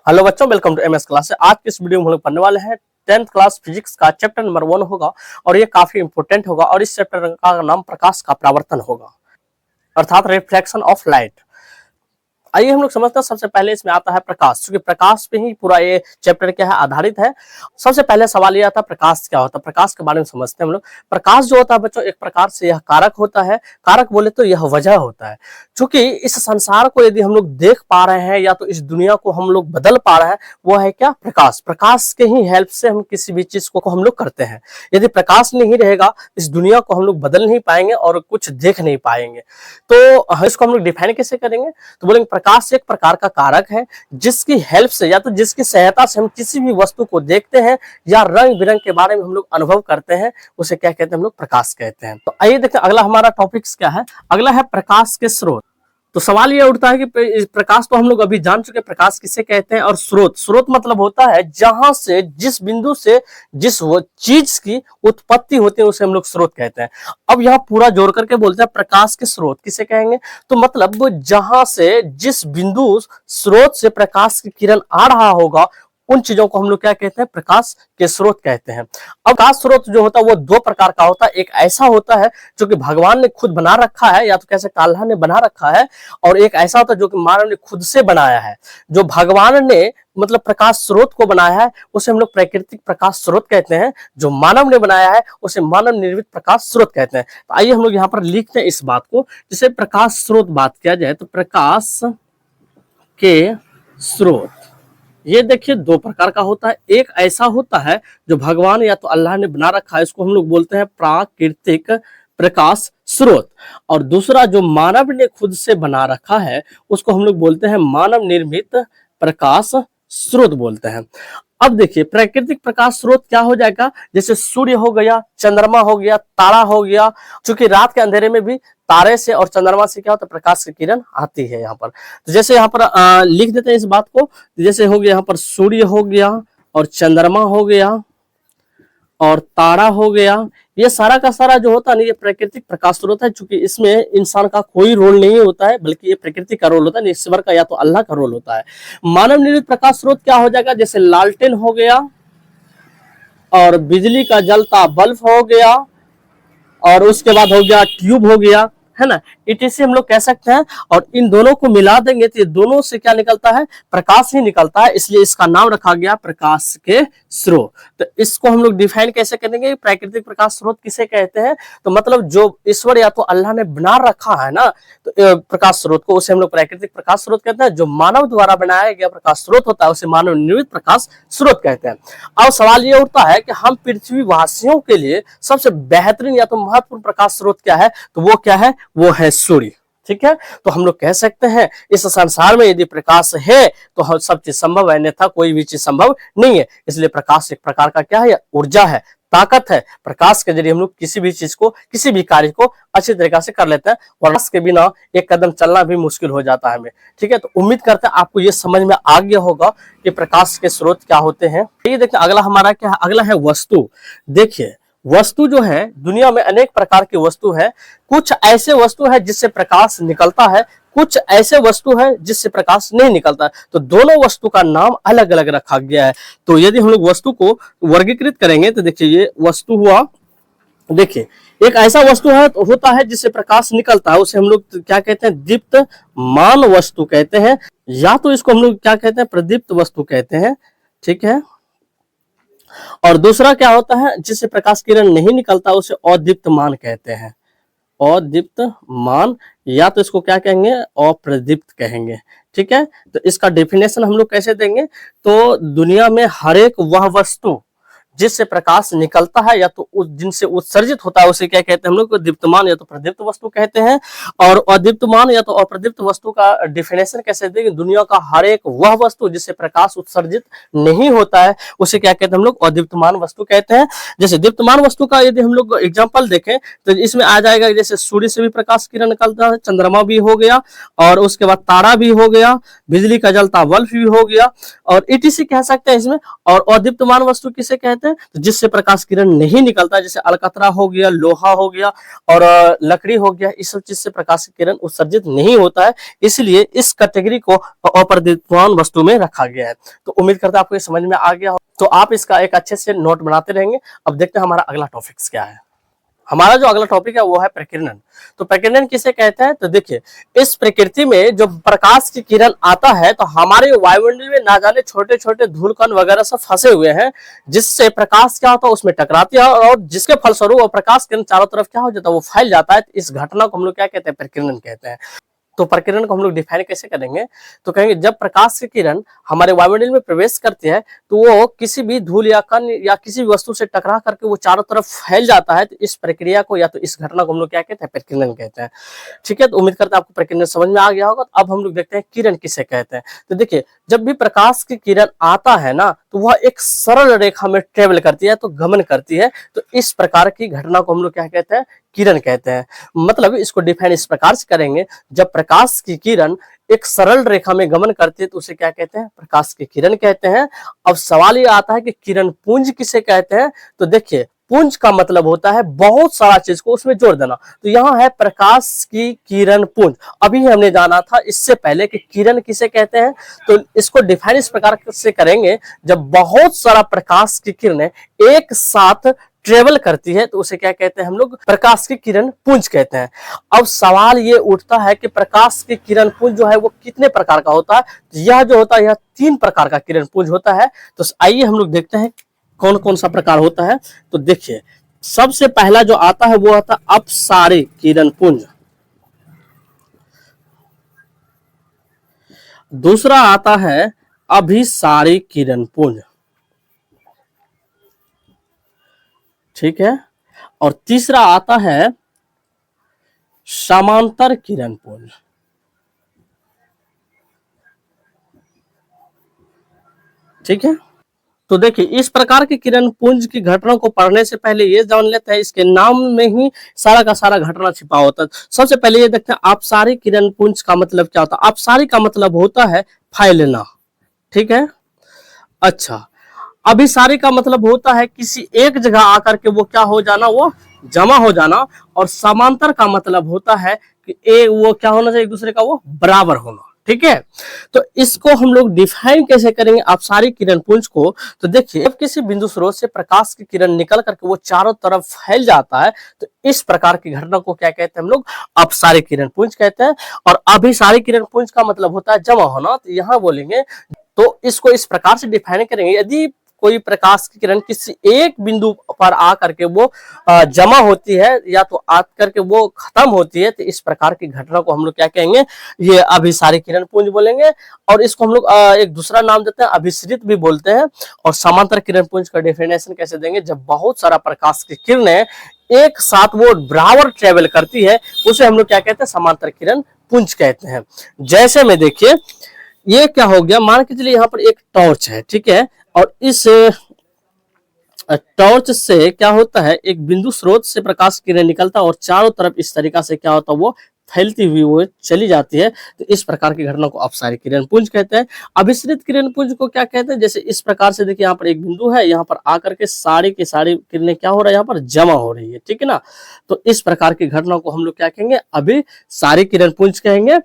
Hello बच्चों, welcome to MS class. आज के इस वीडियो में हम लोग पढ़ने वाले हैं 10th क्लास फिजिक्स का चैप्टर नंबर 1 होगा और ये काफी इंपॉर्टेंट होगा और इस चैप्टर का नाम प्रकाश का परावर्तन होगा अर्थात रिफ्लेक्शन ऑफ लाइट। आइए हम लोग समझते हैं। सबसे पहले इसमें आता है प्रकाश, क्योंकि प्रकाश पे ही पूरा ये चैप्टर क्या है आधारित है। सबसे पहले सवाल ये आता है प्रकाश क्या होता है। प्रकाश के बारे में समझते हैं हम लोग। प्रकाश जो होता है बच्चों, एक प्रकार से यह कारक होता है। कारक बोले तो यह वजह होता है। क्योंकि इस संसार को यदि हम लोग देख पा रहे हैं या तो इस दुनिया को हम लोग बदल पा रहे हैं, वो है क्या? प्रकाश। प्रकाश के ही हेल्प से हम किसी भी चीज को हम लोग करते हैं। यदि प्रकाश नहीं रहेगा, इस दुनिया को हम लोग बदल नहीं पाएंगे और कुछ देख नहीं पाएंगे। तो इसको हम लोग डिफाइन कैसे करेंगे? तो बोलेंगे प्रकाश एक प्रकार का कारक है जिसकी हेल्प से या तो जिसकी सहायता से हम किसी भी वस्तु को देखते हैं या रंग बिरंग के बारे में हम लोग अनुभव करते हैं, उसे क्या कहते हैं? हम लोग प्रकाश कहते हैं। तो आइए देखते हैं अगला हमारा टॉपिक क्या है। अगला है प्रकाश के स्रोत। तो सवाल ये उठता है कि प्रकाश तो हम लोग अभी जान चुके, प्रकाश किसे कहते हैं। और स्रोत, स्रोत मतलब होता है जहां से, जिस बिंदु से जिस वो चीज की उत्पत्ति होती है उसे हम लोग स्रोत कहते हैं। अब यहाँ पूरा जोड़ करके बोलते हैं प्रकाश के स्रोत किसे कहेंगे। तो मतलब जहां से, जिस बिंदु स्रोत से प्रकाश की किरण आ रहा होगा, उन चीजों को हम लोग क्या कहते हैं? प्रकाश के स्रोत कहते हैं। अब प्रकाश स्रोत जो होता है वो दो प्रकार का होता है। एक ऐसा होता है जो कि भगवान ने खुद बना रखा है, या तो कैसे अल्लाह ने बना रखा है, और एक ऐसा होता है जो कि मानव ने खुद से बनाया है। जो भगवान ने मतलब प्रकाश स्रोत को बनाया है उसे हम लोग प्राकृतिक प्रकाश स्रोत कहते हैं। जो मानव ने बनाया है उसे मानव निर्मित प्रकाश स्रोत कहते हैं। तो आइए हम लोग यहाँ पर लिखते हैं इस बात को, जिसे प्रकाश स्रोत बात किया जाए तो प्रकाश के स्रोत ये देखिए दो प्रकार का होता है। एक ऐसा होता है जो भगवान या तो अल्लाह ने बना रखा है, इसको हम लोग बोलते हैं प्राकृतिक प्रकाश स्रोत। और दूसरा जो मानव ने खुद से बना रखा है उसको हम लोग बोलते हैं मानव निर्मित प्रकाश स्रोत बोलते हैं। अब देखिए प्राकृतिक प्रकाश स्रोत क्या हो जाएगा? जैसे सूर्य हो गया, चंद्रमा हो गया, तारा हो गया। क्योंकि रात के अंधेरे में भी तारे से और चंद्रमा से क्या होता है? प्रकाश की किरण आती है यहाँ पर। तो जैसे यहाँ पर लिख देते हैं इस बात को। जैसे हो गया यहाँ पर सूर्य हो गया और चंद्रमा हो गया और तारा हो गया। ये सारा का सारा जो होता है ना, ये प्राकृतिक प्रकाश स्रोत है। चूंकि इसमें इंसान का कोई रोल नहीं होता है, बल्कि ये प्रकृति का रोल होता है, ईश्वर का या तो अल्लाह का रोल होता है। मानव निर्मित प्रकाश स्रोत क्या हो जाएगा? जैसे लालटेन हो गया और बिजली का जलता बल्ब हो गया और उसके बाद हो गया ट्यूब हो गया, है ना। इसे हम लोग कह सकते हैं। और इन दोनों को मिला देंगे तो ये दोनों से क्या निकलता है? प्रकाश ही निकलता है। इसलिए इसका नाम रखा गया प्रकाश के स्रोत। तो इसको हम लोग डिफाइन कैसे करेंगे? प्राकृतिक प्रकाश स्रोत किसे कहते हैं? तो मतलब जो ईश्वर या तो अल्लाह ने बना रखा है ना, तो प्रकाश स्रोत को, उसे हम लोग प्राकृतिक प्रकाश स्रोत कहते हैं। जो मानव द्वारा बनाया गया प्रकाश स्रोत होता है उसे मानव निर्मित प्रकाश स्रोत कहते हैं। अब सवाल ये उठता है कि हम पृथ्वी वासियों के लिए सबसे बेहतरीन या तो महत्वपूर्ण प्रकाश स्रोत क्या है? तो वो क्या है? वो है सूर्य। ठीक है। तो हम लोग कह सकते हैं इस संसार में यदि प्रकाश है तो हम सब चीज संभव है, अन्यथा कोई भी चीज संभव नहीं है। इसलिए प्रकाश एक प्रकार का क्या है? ऊर्जा है, ताकत है। प्रकाश के जरिए हम लोग किसी भी चीज को, किसी भी कार्य को अच्छी तरीके से कर लेते हैं। और प्रकाश के बिना एक कदम चलना भी मुश्किल हो जाता है हमें। ठीक है। तो उम्मीद करते हैं आपको ये समझ में आ गया होगा कि प्रकाश के स्रोत क्या होते हैं। ये देखिए अगला हमारा क्या है? अगला है वस्तु। देखिए वस्तु जो है, दुनिया में अनेक प्रकार की वस्तु है। कुछ ऐसे वस्तु है जिससे प्रकाश निकलता है, कुछ ऐसे वस्तु है जिससे प्रकाश नहीं निकलता। तो दोनों वस्तु का नाम अलग अलग रखा गया है। तो यदि हम लोग वस्तु को वर्गीकृत करेंगे तो देखिए ये वस्तु हुआ। देखिए एक ऐसा वस्तु है तो होता है जिससे प्रकाश निकलता है, उसे हम लोग क्या कहते हैं? दीप्तमान वस्तु कहते हैं, या तो इसको हम लोग क्या कहते हैं? प्रदीप्त वस्तु कहते हैं। ठीक है। और दूसरा क्या होता है? जिससे प्रकाश किरण नहीं निकलता उसे अदीप्तमान कहते हैं। अदीप्तमान, या तो इसको क्या कहेंगे? अप्रदीप्त कहेंगे। ठीक है। तो इसका डेफिनेशन हम लोग कैसे देंगे? तो दुनिया में हर एक वह वस्तु जिससे प्रकाश निकलता है या तो जिनसे उत्सर्जित होता है उसे क्या कहते हैं? हम लोग दीप्तमान या तो प्रदीप्त वस्तु कहते हैं। और अदीप्तमान या तो अप्रदीप्त वस्तु का डिफिनेशन कैसे देंगे? दुनिया का हर एक वह वस्तु जिससे प्रकाश उत्सर्जित नहीं होता है उसे क्या कहते हैं? हम लोग अदीप्तमान वस्तु कहते हैं। जैसे दीप्तमान वस्तु का यदि हम लोग एग्जाम्पल देखें तो इसमें आ जाएगा, जैसे सूर्य से भी प्रकाश किरण निकलता है, चंद्रमा भी हो गया, और उसके बाद तारा भी हो गया, बिजली का जलता बल्ब भी हो गया, और ETC कह सकते हैं इसमें। और अदीप्तमान वस्तु किसे कहते हैं? हैं, तो जिससे प्रकाश किरण नहीं निकलता, जैसे अलकतरा हो गया, लोहा हो गया और लकड़ी हो गया, इस सब चीज से प्रकाश की किरण उत्सर्जित नहीं होता है, इसलिए इस कैटेगरी को अप्रदीप्तमान वस्तु में रखा गया है। तो उम्मीद करता हूं आपको ये समझ में आ गया हो, तो आप इसका एक अच्छे से नोट बनाते रहेंगे। अब देखते हैं हमारा अगला टॉपिक्स क्या है। हमारा जो अगला टॉपिक है वो है प्रकीर्णन। तो प्रकीर्णन किसे कहते हैं, तो देखिए इस प्रकृति में जो प्रकाश की किरण आता है तो हमारे वायुमंडल में ना जाने छोटे छोटे धूल कण वगैरह सब फंसे हुए हैं, जिससे प्रकाश क्या होता है उसमें टकराती है और जिसके फलस्वरूप वो प्रकाश किरण चारों तरफ क्या हो जाता है, वो फैल जाता है। इस घटना को हम लोग क्या कहते हैं, प्रकीर्णन कहते हैं। तो प्रकीर्णन को हम लोग डिफाइन कैसे करेंगे, तो कहेंगे जब प्रकाश की किरण हमारे वायुमंडल में प्रवेश करती है तो वो किसी भी धूल या कण या किसी भी वस्तु से टकरा करके वो चारों तरफ फैल जाता है। तो इस प्रक्रिया को या तो इस घटना को हम लोग क्या कहते हैं, प्रकीर्णन कहते हैं। ठीक है, तो उम्मीद करते हैं आपको प्रकीर्णन समझ में आ गया होगा। अब हम लोग देखते हैं किरण किसे कहते हैं। तो देखिए जब भी प्रकाश की किरण आता है ना, तो वह एक सरल रेखा में ट्रेवल करती है, तो गमन करती है। तो इस प्रकार की घटना को हम लोग क्या कहते हैं, किरण कहते हैं। मतलब इसको डिफाइन इस प्रकार से करेंगे, जब प्रकाश की किरण एक सरल रेखा में गमन करती है तो उसे क्या कहते हैं, प्रकाश की किरण कहते हैं। अब सवाल ये आता है कि किरण पुंज किसे कहते हैं। तो देखिए पुंज का मतलब होता है बहुत सारा चीज को उसमें जोड़ देना। तो यहाँ है प्रकाश की किरण पुंज। अभी हमने जाना था इससे पहले कि किरण किसे कहते हैं, तो इसको डिफाइन इस प्रकार से करेंगे, जब बहुत सारा प्रकाश की किरणें एक साथ ट्रेवल करती है तो उसे क्या कहते हैं हम लोग, प्रकाश की किरण पुंज कहते हैं। अब सवाल ये उठता है कि प्रकाश की किरण पुंज जो है वो कितने प्रकार का होता है। यह जो होता है यह 3 प्रकार का किरण पुंज होता है। तो आइए हम लोग देखते हैं कौन कौन सा प्रकार होता है। तो देखिए सबसे पहला जो आता है वो आता है अपसारी किरण पुंज। दूसरा आता है अभिसारी किरण पुंज, ठीक है, और तीसरा आता है समांतर किरण पुंज। ठीक है, तो देखिए इस प्रकार की किरण पुंज की घटना को पढ़ने से पहले ये जान लेते हैं इसके नाम में ही सारा का सारा घटना छिपा होता है। सबसे पहले ये देखते हैं अपसारी किरण पुंज का मतलब क्या होता है। अपसारी का मतलब होता है फैलना, ठीक है। अच्छा, अभिसारी का मतलब होता है किसी एक जगह आकर के वो क्या हो जाना, वो जमा हो जाना। और समांतर का मतलब होता है कि वो क्या होना चाहिए, एक दूसरे का वो बराबर होना। ठीक है, तो इसको हम लोग डिफाइन कैसे करेंगे अपसारी किरण पुंज को। तो देखिए जब किसी बिंदु स्रोत से प्रकाश की किरण निकल करके वो चारों तरफ फैल जाता है तो इस प्रकार की घटना को क्या कहते हैं हम लोग, अपसारी किरण पुंज कहते हैं। और अभिसारी किरण पुंज का मतलब होता है जमा होना। तो यहां बोलेंगे तो इसको इस प्रकार से डिफाइन करेंगे, यदि कोई प्रकाश की किरण किसी एक बिंदु पर आकर के वो जमा होती है या तो आकर के वो खत्म होती है, तो इस प्रकार की घटना को हम लोग क्या कहेंगे, ये अभिसारी किरण पुंज बोलेंगे। और इसको हम लोग एक दूसरा नाम देते हैं, अभिसरित भी बोलते हैं। और समांतर किरण पुंज का डेफिनेशन कैसे देंगे, जब बहुत सारा प्रकाश की किरणें एक साथ वो बराबर ट्रेवल करती है उसे हम लोग क्या कहते हैं, समांतर किरण पुंज कहते हैं। जैसे में देखिए ये क्या हो गया, मान के चलिए यहाँ पर एक टॉर्च है, ठीक है, और इस टॉर्च से क्या होता है, एक बिंदु स्रोत से प्रकाश किरण निकलता है और चारों तरफ इस तरीका से क्या होता है, वो फैलती हुई वो चली जाती है। तो इस प्रकार की घटना को अपसारी किरण पुंज कहते हैं। अभिसरित किरण पुंज को क्या कहते हैं, जैसे इस प्रकार से देखिए यहाँ पर एक बिंदु है, यहाँ पर आकर के सारी की सारी किरणें क्या हो रहा है, यहाँ पर जमा हो रही है, ठीक है ना। तो इस प्रकार की घटना को हम लोग क्या कहेंगे, अभिसारी किरण पुंज कहेंगे।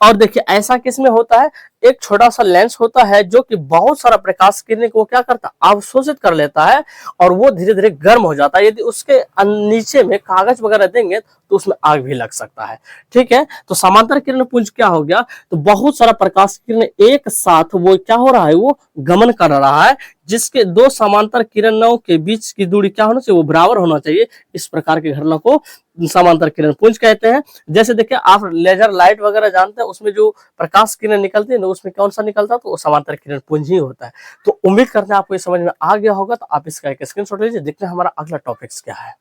और देखिए ऐसा किसमें होता है, एक छोटा सा लेंस होता है जो कि बहुत सारा प्रकाश किरण को क्या करता है, अवशोषित कर लेता है और वो धीरे धीरे गर्म हो जाता है। यदि उसके नीचे में कागज वगैरह देंगे तो उसमें आग भी लग सकता है। ठीक है, तो समांतर किरण पुंज क्या हो गया, तो बहुत सारा प्रकाश किरण एक साथ वो क्या हो रहा है, वो गमन कर रहा है, जिसके दो समांतर किरणों के बीच की दूरी क्या होना चाहिए, वो बराबर होना चाहिए। इस प्रकार की घटना को समांतर किरण पुंज कहते हैं। जैसे देखिए आप लेजर लाइट वगैरह जानते हैं, उसमें जो प्रकाश किरण निकलती है ना, उसमें कौन सा निकलता है, तो वो समांतर किरण पुंज ही होता है। तो उम्मीद करते हैं आपको ये समझ में आ गया होगा। तो आप इसका एक स्क्रीनशॉट लीजिए, देखते हैं हमारा अगला टॉपिक्स क्या है।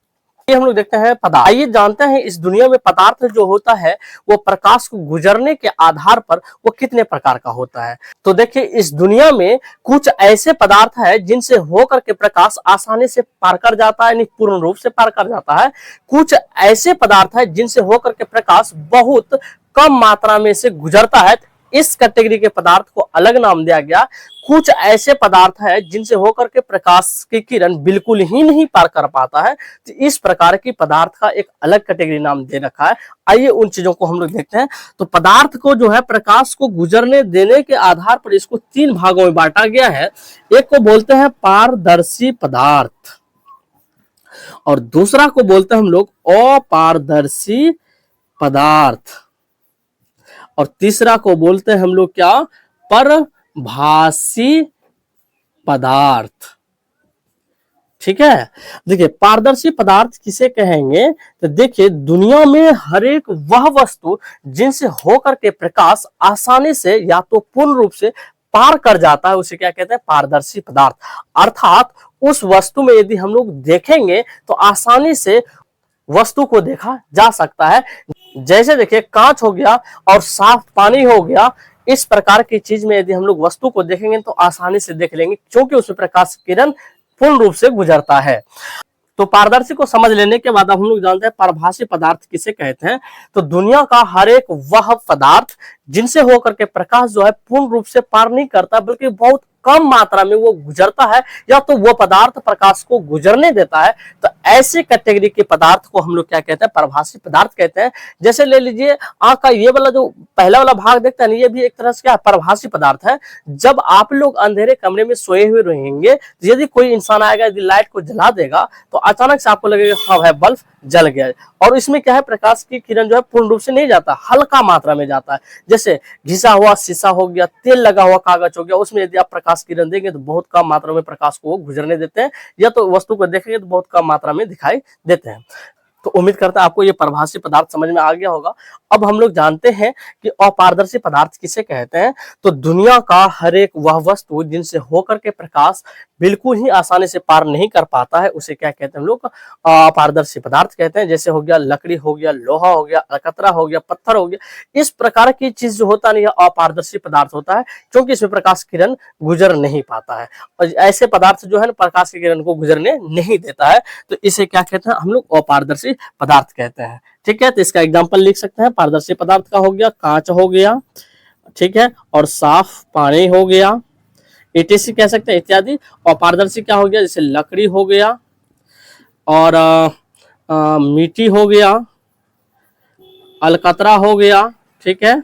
ये हम लोग देखते हैं पदार्थ। आइए जानते हैं इस दुनिया में पदार्थ जो होता है वो प्रकाश को गुजरने के आधार पर वो कितने प्रकार का होता है। तो देखिए इस दुनिया में कुछ ऐसे पदार्थ है जिनसे होकर के प्रकाश आसानी से पार कर जाता है, यानी पूर्ण रूप से पार कर जाता है। कुछ ऐसे पदार्थ है जिनसे होकर के प्रकाश बहुत कम मात्रा में से गुजरता है, इस कैटेगरी के पदार्थ को अलग नाम दिया गया। कुछ ऐसे पदार्थ हैं जिनसे होकर के प्रकाश की किरण बिल्कुल ही नहीं पार कर पाता है, तो इस प्रकार की पदार्थ का एक अलग कैटेगरी नाम दे रखा है। आइए उन चीजों को हम लोग देखते हैं। तो पदार्थ को जो है प्रकाश को गुजरने देने के आधार पर इसको 3 भागों में बांटा गया है। एक को बोलते हैं पारदर्शी पदार्थ, और दूसरा को बोलते हैं हम लोग अपारदर्शी पदार्थ, और तीसरा को बोलते हैं हम लोग क्या, परभासी पदार्थ। ठीक है, देखिए पारदर्शी पदार्थ किसे कहेंगे, तो देखिए दुनिया में हर एक वह वस्तु जिनसे होकर के प्रकाश आसानी से या तो पूर्ण रूप से पार कर जाता है, उसे क्या कहते हैं, पारदर्शी पदार्थ। अर्थात उस वस्तु में यदि हम लोग देखेंगे तो आसानी से वस्तु को देखा जा सकता है। जैसे देखिए कांच हो गया और साफ पानी हो गया, इस प्रकार की चीज में यदि हम लोग वस्तु को देखेंगे तो आसानी से देख लेंगे, क्योंकि उसमें प्रकाश किरण पूर्ण रूप से गुजरता है। तो पारदर्शी को समझ लेने के बाद अब हम लोग जानते हैं परभासी पदार्थ किसे कहते हैं। तो दुनिया का हर एक वह पदार्थ जिनसे होकर के प्रकाश जो है पूर्ण रूप से पार नहीं करता, बल्कि बहुत कम मात्रा में वो गुजरता है, या तो वो पदार्थ प्रकाश को गुजरने देता है, तो ऐसे कैटेगरी के पदार्थ को हम लोग क्या कहते हैं, परभासी पदार्थ कहते हैं। जैसे ले लीजिए आंख का ये वाला जो पहला वाला भाग देखते हैं, ये भी एक तरह से क्या परभासी पदार्थ है। जब आप लोग अंधेरे कमरे में सोए हुए रहेंगे, तो यदि कोई इंसान आएगा, यदि लाइट को जला देगा, तो अचानक से आपको लगेगा हाँ भाई बल्ब जल गया, और इसमें क्या है, प्रकाश की किरण जो है पूर्ण रूप से नहीं जाता, हल्का मात्रा में जाता है। जैसे घिसा हुआ शीशा हो गया, तेल लगा हुआ कागज हो गया, उसमें यदि आप प्रकाश किरण देंगे तो बहुत कम मात्रा में प्रकाश को गुजरने देते हैं, या तो वस्तु को देखेंगे तो बहुत कम मात्रा में दिखाई देते हैं। तो उम्मीद करता है आपको ये परभासी पदार्थ समझ में आ गया होगा। अब हम लोग जानते हैं कि अपारदर्शी पदार्थ किसे कहते हैं। तो दुनिया का हर एक वह वस्तु जिनसे होकर के प्रकाश बिल्कुल ही आसानी से पार नहीं कर पाता है, उसे क्या कहते हैं हम लोग, अपारदर्शी पदार्थ कहते हैं। जैसे हो गया लकड़ी हो गया, लोहा हो गया, अलकतरा हो गया, पत्थर हो गया, इस प्रकार की चीज जो होता नहीं है अपारदर्शी पदार्थ होता है, क्योंकि इसमें प्रकाश किरण गुजर नहीं पाता है, और ऐसे पदार्थ जो है ना प्रकाश की किरण को गुजरने नहीं देता है, तो इसे क्या कहते हैं हम लोग, अपारदर्शी पदार्थ कहते हैं। ठीक है, तो इसका एग्जांपल लिख सकते हैं। पारदर्शी पदार्थ का हो गया कांच हो गया, ठीक है, और साफ पानी हो गया, एटीसी कह सकते हैं इत्यादि। और पारदर्शी क्या हो गया, जैसे लकड़ी हो गया, और मिट्टी हो गया, अलकतरा हो गया, ठीक है,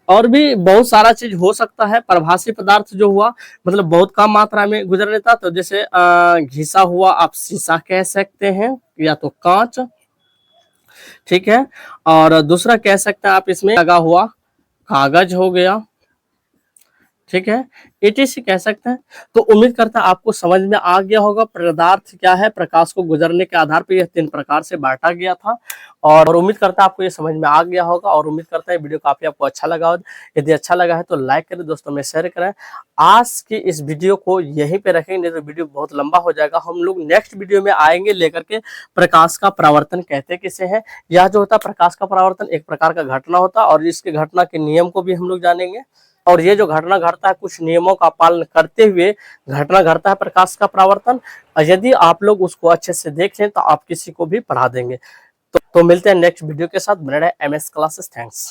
और भी बहुत सारा चीज हो सकता है। परभासी पदार्थ जो हुआ मतलब बहुत कम मात्रा में गुजर लेता, तो जैसे घिसा हुआ आप शीशा कह सकते हैं, या तो कांच, ठीक है, और दूसरा कह सकते हैं आप इसमें लगा हुआ कागज हो गया, ठीक है, एटीसी कह सकते हैं। तो उम्मीद करता है आपको समझ में आ गया होगा पदार्थ क्या है, प्रकाश को गुजरने के आधार पर यह 3 प्रकार से बांटा गया था, और उम्मीद करता है आपको ये समझ में आ गया होगा, और उम्मीद करता है वीडियो काफी आपको अच्छा लगा हो। यदि अच्छा लगा है तो लाइक करें, दोस्तों में शेयर करें। आज की इस वीडियो को यहीं पे रखेंगे, नहीं तो वीडियो बहुत लंबा हो जाएगा। हम लोग नेक्स्ट वीडियो में आएंगे लेकर के प्रकाश का परावर्तन कहते किसे हैं। यह जो होता है प्रकाश का परावर्तन एक प्रकार का घटना होता है, और इसके घटना के नियम को भी हम लोग जानेंगे, और ये जो घटना घटता है कुछ नियमों का पालन करते हुए घटना घटता है प्रकाश का परावर्तन। यदि आप लोग उसको अच्छे से देख लें तो आप किसी को भी पढ़ा देंगे। तो मिलते हैं नेक्स्ट वीडियो के साथ। बने रहे MS क्लासेस। थैंक्स।